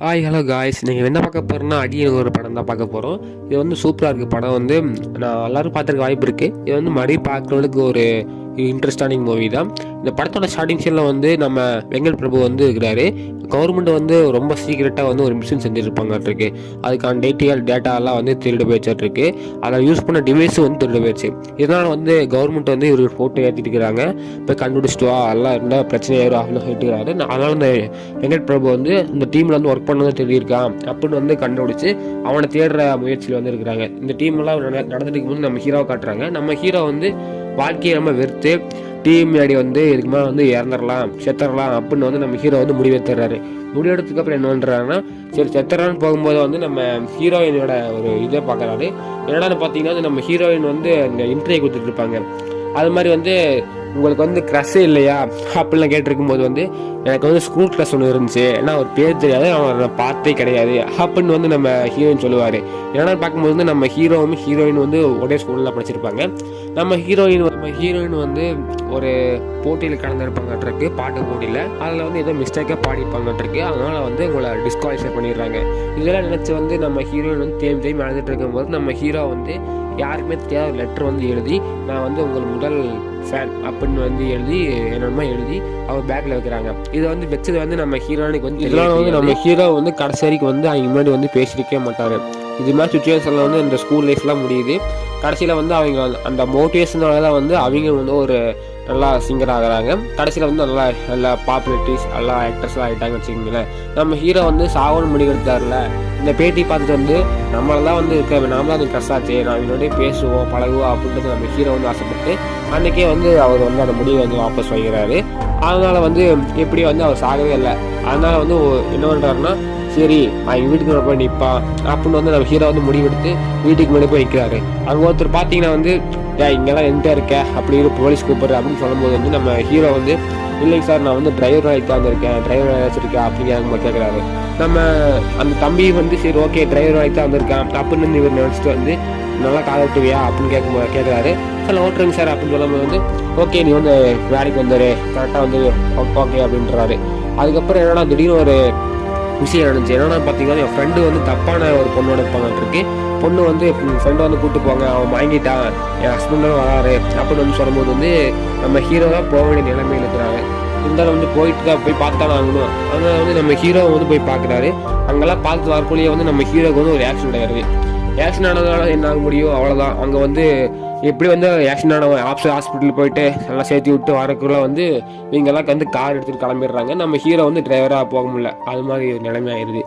Hi hello guys, நீங்கள் என்ன பார்க்க போகிறோன்னா அடியன் ஒரு படம் தான் பார்க்க போகிறோம். இது வந்து சூப்பராக இருக்குது. படம் வந்து நான் எல்லோரும் பார்த்துருக்க வாய்ப்பு இருக்குது. இது வந்து மறுபடியும் பார்க்குறவங்களுக்கு ஒரு இன்ட்ரெஸ்டானிங் மூவி தான். இந்த படத்தோட ஸ்டார்டிங் சீனில் வந்து நம்ம வெங்கட் பிரபு வந்து இருக்கிறாரு. கவர்மெண்ட் வந்து ரொம்ப சீக்கிரட்டாக வந்து ஒரு மிஷின் செஞ்சுருப்பாங்கட்ருக்கு. அதுக்கான டேட்டாலாம் வந்து திருடு போயிச்சிட்ருக்கு. அதை யூஸ் பண்ண டிவைஸும் வந்து திருடு போயிடுச்சு. இதனால் வந்து கவர்மெண்ட் வந்து இவர் ஃபோட்டோ ஏற்றிட்டு இருக்கிறாங்க. இப்போ கண்டுபிடிச்சிட்டு வா, எல்லாம் இருந்தால் பிரச்சனை ஆயிரும் அப்படின்னு சொல்லிட்டுருக்காரு. அதனால் இந்த வெங்கட் பிரபு வந்து இந்த டீமில் வந்து ஒர்க் பண்ணதான் தெரியிருக்கான் அப்படின்னு வந்து கண்டுபிடிச்சி அவனை தேடுற முயற்சியில் வந்து இருக்கிறாங்க. இந்த டீம்லாம் நடந்துட்டு போது நம்ம ஹீரோவை காட்டுறாங்க. நம்ம ஹீரோ வந்து வாழ்க்கையை நம்ம வெறுத்து டீம் முன்னாடி வந்து இதுக்கு மேலே வந்து இறந்துடலாம் செத்துடலாம் அப்படின்னு வந்து நம்ம ஹீரோ வந்து முடிவெடுத்துறாரு. முடிவெடுத்ததுக்கு அப்புறம் என்ன பண்ணுறாங்கன்னா, சரி செத்துறான்னு போகும்போது வந்து நம்ம ஹீரோயினோட ஒரு இதை பார்க்குறாரு. என்னடான்னு பார்த்தீங்கன்னா நம்ம ஹீரோயின் வந்து இந்த இன்டர்வியூ கொடுத்துட்டு இருப்பாங்க. அது மாதிரி வந்து உங்களுக்கு வந்து க்ரஷ்ஷே இல்லையா அப்படிலாம் கேட்டிருக்கும் போது வந்து எனக்கு வந்து ஸ்கூல் க்ரஷ் ஒன்று இருந்துச்சு, ஏன்னா அவர் பேர் தெரியாது, அவன் நான் பார்த்தே கிடையாது அப்படின்னு வந்து நம்ம ஹீரோயின் சொல்லுவார். ஏன்னா பார்க்கும்போது வந்து நம்ம ஹீரோயின் வந்து ஒரே ஸ்கூலில் படிச்சிருப்பாங்க. நம்ம ஹீரோயின் வந்து ஒரு போட்டியில் கலந்துருப்பாங்கட்ருக்கு, பாட்டு போட்டியில். அதில் வந்து ஏதோ மிஸ்டேக்காக பாடிப்பாங்கட்ருக்கு. அதனால் வந்து உங்களை டிஸ்குவாலிஃபை பண்ணிடுறாங்க. இதெல்லாம் நினச்சி வந்து நம்ம ஹீரோயின் வந்து தேம்பி எழுதிட்டு இருக்கும்போது நம்ம ஹீரோ வந்து யாருக்குமே தெரியாத லெட்டர் வந்து எழுதி, நான் வந்து உங்கள் முதல் ஃபேன் அப்படின்னு வந்து எழுதி என்னமா எழுதி அவர் பேக்கில் வைக்கிறாங்க. இதை வந்து வச்சது வந்து நம்ம ஹீரோயினுக்கு வந்து இதெல்லாம் வந்து நம்ம ஹீரோ வந்து கடைசி வரைக்கும் வந்து அவங்க முன்னாடி வந்து பேசியிருக்கவே மாட்டார். இது மாதிரி சுச்சுவேஷனில் வந்து இந்த ஸ்கூல் லைஃப்லாம் முடியுது. கடைசியில் வந்து அவங்க அந்த மோட்டிவேஷனால தான் வந்து அவங்க வந்து ஒரு நல்லா சிங்கர் ஆகிறாங்க. கடைசியில் வந்து நல்லா பாப்புலரிட்டிஸ் எல்லா ஆக்டர்ஸ்லாம் ஆகிட்டாங்கன்னு வச்சுக்கிங்களேன். நம்ம ஹீரோ வந்து சாவன்னு முடிவெடுத்தார்ல. இந்த பேட்டி பார்த்துட்டு வந்து நம்மளை தான் வந்து நாம தான் அது கஷ்டாச்சு, நான் என்னோடய பேசுவோம் பழகுவோம் அப்படின்றது நம்ம ஹீரோ வந்து ஆசைப்பட்டு அன்றைக்கே வந்து அவர் வந்து அந்த முடிவை வந்து வாபஸ் வைக்கிறாரு. அதனால் வந்து எப்படி வந்து அவர் சாகவே இல்லை. அதனால் வந்து என்ன பண்ணுறாருன்னா, சரி அவன் வீட்டுக்கு போய் நிற்பான் அப்படின்னு வந்து நம்ம ஹீரோ வந்து முடிவெடுத்து வீட்டுக்கு முன்னாடி போய் நிற்கிறாரு. அங்கே ஒருத்தர் பார்த்தீங்கன்னா வந்து இங்கெல்லாம் என்கிட்ட இருக்க அப்படின்னு போலீஸ் கூப்பிட்ற அப்படின்னு சொல்லும்போது வந்து நம்ம ஹீரோ வந்து இல்லைங்க சார், நான் வந்து டிரைவர் வேலைக்கு தான் வந்திருக்கேன், டிரைவர் வேலை வச்சிருக்கேன் அப்படின்னு கேட்குறாரு. நம்ம அந்த தம்பி வந்து சரி ஓகே டிரைவர் வேலைக்கு தான் வந்திருக்கான் அப்படின்னு வந்து இவர் நினச்சிட்டு வந்து நல்லா காலட்டுவியா அப்படின்னு கேட்குறாரு. சார் ஓட்டுறேங்க சார் அப்படின்னு சொல்லும்போது வந்து ஓகே நீ வந்து வேலைக்கு வந்துடு கரெக்டாக வந்து ஓகே அப்படின்றாரு. அதுக்கப்புறம் என்னன்னா திடீர்னு ஒரு விஷயம் நடந்துச்சு. என்னன்னா பார்த்தீங்கன்னா என் ஃப்ரெண்டு வந்து தப்பான ஒரு பொண்ணோட இருப்பாங்கன்றிருக்கு. பொண்ணு வந்து என் ஃப்ரெண்டை வந்து கூப்பிட்டு போங்க, அவன் வாங்கிட்டான், என் ஹஸ்பண்டும் வராரு அப்படின்னு வந்து சொல்லும்போது வந்து நம்ம ஹீரோ தான் போக வேண்டிய நிலைமையில் இருக்கிறாங்க. இருந்தாலும் வந்து போயிட்டு தான் போய் பார்த்தாலும் ஆகணும். அதனால் வந்து நம்ம ஹீரோவை வந்து போய் பார்க்குறாரு. அங்கெல்லாம் பார்த்து வரக்குள்ளேயே வந்து நம்ம ஹீரோக்கு வந்து ஒரு ஆக்சிடென்ட் ஆயிடுது. ஆக்சிடென்ட் ஆனதுனால என்ன ஆக முடியும், அவ்வளோதான். அங்கே வந்து எப்படி வந்து ஆக்சிடென்ட் ஆன ஹாஸ்பிட்டல் போயிட்டு நல்லா சேர்த்து விட்டு வரக்குள்ள வந்து இவங்கெல்லாம் வந்து கார் எடுத்துகிட்டு கிளம்பிடுறாங்க. நம்ம ஹீரோ வந்து டிரைவராக போக முடியல. அது மாதிரி நிலைமை ஆயிடுது.